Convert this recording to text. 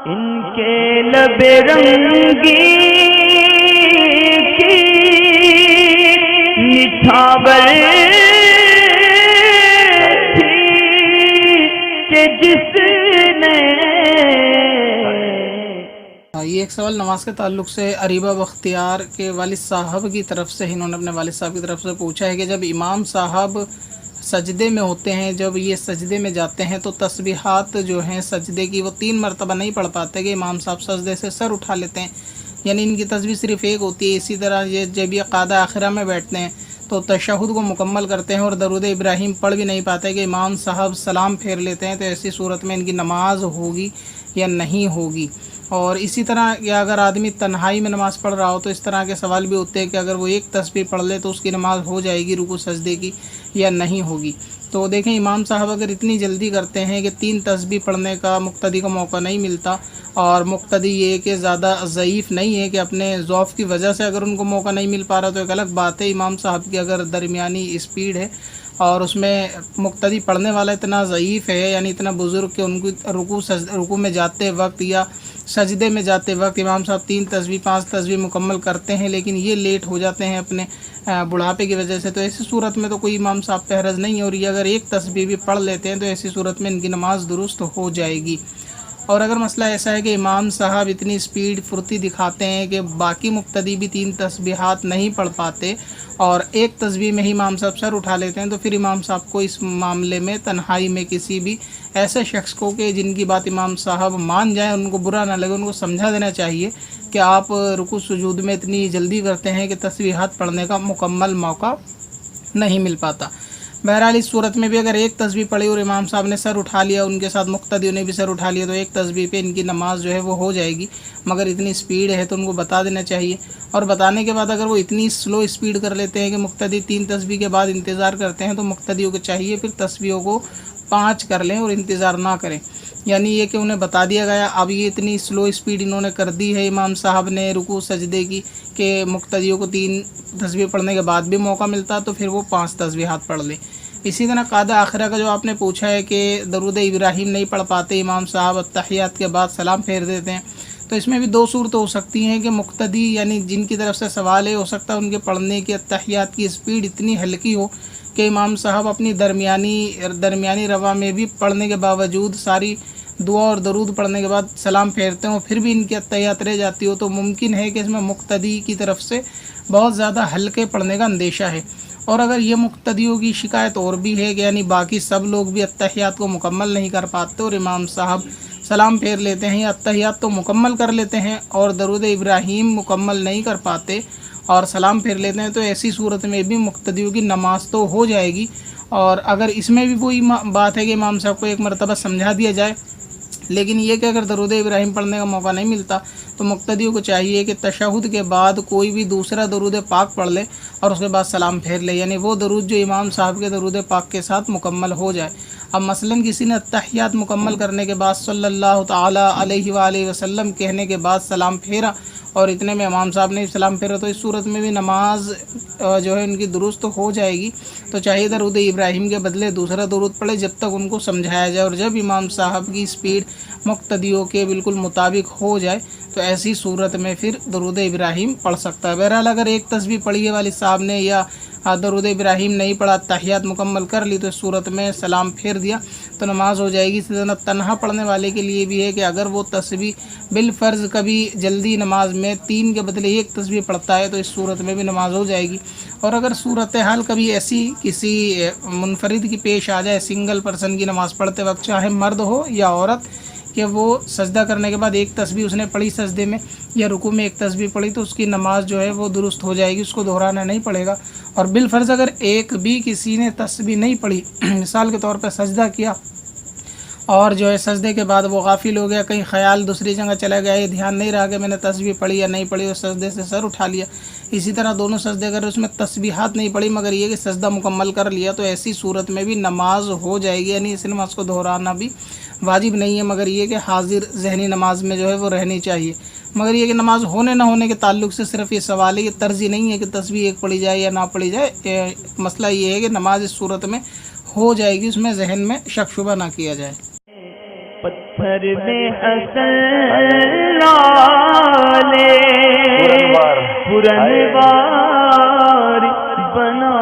ان کے لب رنگی کی نچھاور تھی کہ جس نے یہ ایک سوال نماز کے تعلق سے اریبہ بختیار کے والد صاحب کی طرف سے، انہوں نے اپنے والد صاحب کی طرف سے پوچھا ہے کہ جب امام صاحب سجدے میں ہوتے ہیں، جب یہ سجدے میں جاتے ہیں تو تسبیحات جو ہیں سجدے کی وہ 3 مرتبہ نہیں پڑھ پاتے کہ امام صاحب سجدے سے سر اٹھا لیتے ہیں، یعنی ان کی تسبیح صرف ایک ہوتی ہے۔ اسی طرح یہ جب یہ قعدہ آخرہ میں بیٹھتے ہیں تو تشہد کو مکمل کرتے ہیں اور درود ابراہیم پڑھ بھی نہیں پاتے کہ امام صاحب سلام پھیر لیتے ہیں، تو ایسی صورت میں ان کی نماز ہوگی یا نہیں ہوگی۔ اور اسی طرح کہ اگر آدمی تنہائی میں نماز پڑھ رہا ہو تو اس طرح کے سوال بھی ہوتے ہیں کہ اگر وہ ایک تسبیح پڑھ لے تو اس کی نماز ہو جائے گی رکوع سجدے کی یا نہیں ہوگی۔ تو دیکھیں امام صاحب اگر اتنی جلدی کرتے ہیں کہ 3 تسبیح پڑھنے کا مقتدی کو موقع نہیں ملتا، اور مقتدی یہ کہ زیادہ ضعیف نہیں ہے کہ اپنے ضعف کی وجہ سے اگر ان کو موقع نہیں مل پا رہا تو ایک الگ بات ہے۔ امام صاحب کی اگر درمیانی اسپیڈ ہے اور اس میں مقتدی پڑھنے والا اتنا ضعیف ہے، یعنی اتنا بزرگ کہ ان کو رکوع میں جاتے وقت یا سجدے میں جاتے وقت امام صاحب 3 تسبیح 5 تسبیح مکمل کرتے ہیں لیکن یہ لیٹ ہو جاتے ہیں اپنے بڑھاپے کی وجہ سے، تو ایسی صورت میں تو کوئی امام صاحب پہ حرج نہیں ہے، اور یہ اگر ایک تسبیح بھی پڑھ لیتے ہیں تو ایسی صورت میں ان کی نماز درست ہو جائے گی۔ اور اگر مسئلہ ایسا ہے کہ امام صاحب اتنی سپیڈ پھرتی دکھاتے ہیں کہ باقی مقتدی بھی 3 تسبیحات نہیں پڑھ پاتے اور ایک تسبیح میں ہی امام صاحب سر اٹھا لیتے ہیں، تو پھر امام صاحب کو اس معاملے میں تنہائی میں کسی بھی ایسے شخص کو کہ جن کی بات امام صاحب مان جائیں، ان کو برا نہ لگے، ان کو سمجھا دینا چاہیے کہ آپ رکوع سجود میں اتنی جلدی کرتے ہیں کہ تسبیحات پڑھنے کا مکمل موقع نہیں مل پاتا۔ بہرحال اس صورت میں بھی اگر ایک تسبیح پڑھی اور امام صاحب نے سر اٹھا لیا، ان کے ساتھ مقتدیوں نے بھی سر اٹھا لیا، تو ایک تسبیح پہ ان کی نماز جو ہے وہ ہو جائے گی، مگر اتنی سپیڈ ہے تو ان کو بتا دینا چاہیے۔ اور بتانے کے بعد اگر وہ اتنی سلو سپیڈ کر لیتے ہیں کہ مقتدی 3 تسبیح کے بعد انتظار کرتے ہیں تو مقتدیوں کو چاہیے پھر تسبیحوں کو 5 کر لیں اور انتظار نہ کریں، یعنی یہ کہ انہیں بتا دیا گیا اب یہ اتنی سلو سپیڈ انہوں نے کر دی ہے امام صاحب نے رکوع سجدے کی کہ مقتدیوں کو 3 تسبیح پڑھنے کے بعد بھی موقع ملتا تو پھر وہ 5 تسبیحات پڑھ لیں۔ اسی طرح قعدہ آخرہ کا جو آپ نے پوچھا ہے کہ درود ابراہیم نہیں پڑھ پاتے امام صاحب، اتحیات کے بعد سلام پھیر دیتے ہیں، تو اس میں بھی 2 صورتیں ہو سکتی ہیں کہ مقتدی یعنی جن کی طرف سے سوال ہے، ہو سکتا ہے ان کے پڑھنے کی اتحیات کی سپیڈ اتنی ہلکی ہو کہ امام صاحب اپنی درمیانی روا میں بھی پڑھنے کے باوجود ساری دعا اور درود پڑھنے کے بعد سلام پھیرتے ہوں، پھر بھی ان کی اتحیات رہ جاتی ہو، تو ممکن ہے کہ اس میں مقتدی کی طرف سے بہت زیادہ ہلکے پڑھنے کا اندیشہ ہے۔ اور اگر یہ مقتدیوں کی شکایت اور بھی ہے کہ یعنی باقی سب لوگ بھی اتحیات کو مکمل نہیں کر پاتے اور امام صاحب سلام پھیر لیتے ہیں یا اتحیات تو مکمل کر لیتے ہیں اور درود ابراہیم مکمل نہیں کر پاتے اور سلام پھیر لیتے ہیں، تو ایسی صورت میں بھی مقتدیوں کی نماز تو ہو جائے گی۔ اور اگر اس میں بھی وہی بات ہے کہ امام صاحب کو ایک مرتبہ سمجھا دیا جائے، لیکن یہ کہ اگر درود ابراہیم پڑھنے کا موقع نہیں ملتا تو مقتدیوں کو چاہیے کہ تشہد کے بعد کوئی بھی دوسرا درود پاک پڑھ لے اور اس کے بعد سلام پھیر لے، یعنی وہ درود جو امام صاحب کے درود پاک کے ساتھ مکمل ہو جائے۔ اب مثلا کسی نے اتحیات مکمل کرنے کے بعد صلی اللہ تعالیٰ علیہ وآلہ وسلم کہنے کے بعد سلام پھیرا اور اتنے میں امام صاحب نے سلام پھیرا، تو اس صورت میں بھی نماز جو ہے ان کی درست ہو جائے گی۔ تو چاہیے درود ابراہیم کے بدلے دوسرا درود پڑھے جب تک ان کو سمجھایا جائے، اور جب امام صاحب کی سپیڈ مقتدیوں کے بالکل مطابق ہو جائے تو ایسی صورت میں پھر درود ابراہیم پڑھ سکتا ہے۔ بہرحال اگر ایک تسبیح پڑھی ہے والد صاحب نے یا درود ابراہیم نہیں پڑھا، تحیات مکمل کر لی، تو اس صورت میں سلام پھیر دیا تو نماز ہو جائے گی۔ اسی طرح تنہا پڑھنے والے کے لیے بھی ہے کہ اگر وہ تسبیح بالفرض کبھی جلدی نماز میں 3 کے بدلے 1 تسبیح پڑھتا ہے تو اس صورت میں بھی نماز ہو جائے گی۔ اور اگر صورتحال کبھی ایسی کسی منفرد کی پیش آ جائے، سنگل پرسن کی نماز پڑھتے وقت، چاہے مرد ہو یا عورت، کہ وہ سجدہ کرنے کے بعد 1 تسبیح اس نے پڑھی سجدے میں یا رکوع میں 1 تسبیح پڑھی، تو اس کی نماز جو ہے وہ درست ہو جائے گی، اس کو دہرانا نہیں پڑے گا۔ اور بالفرض اگر ایک بھی کسی نے تسبیح نہیں پڑھی، مثال کے طور پہ سجدہ کیا اور جو ہے سجدے کے بعد وہ غافل ہو گیا، کہیں خیال دوسری جگہ چلا گیا، یہ دھیان نہیں رہا کہ میں نے تسبیح پڑھی یا نہیں پڑھی، اور سجدے سے سر اٹھا لیا۔ اسی طرح دونوں سجدے اگر اس میں تسبیحات نہیں پڑھی مگر یہ کہ سجدہ مکمل کر لیا، تو ایسی صورت میں بھی نماز ہو جائے گی، یعنی اس نماز کو دہرانا بھی واجب نہیں ہے، مگر یہ کہ حاضر ذہنی نماز میں جو ہے وہ رہنی چاہیے۔ مگر یہ کہ نماز ہونے نہ ہونے کے تعلق سے صرف یہ سوال ہے، یہ طرز ہی نہیں ہے کہ تسبیح ایک پڑھی جائے یا نہ پڑھی جائے۔ مسئلہ یہ ہے کہ نماز اس صورت میں ہو جائے گی، اس میں ذہن میں شک شبہ نہ کیا جائے۔ پتھر میں حسن لالے پرنوار بنا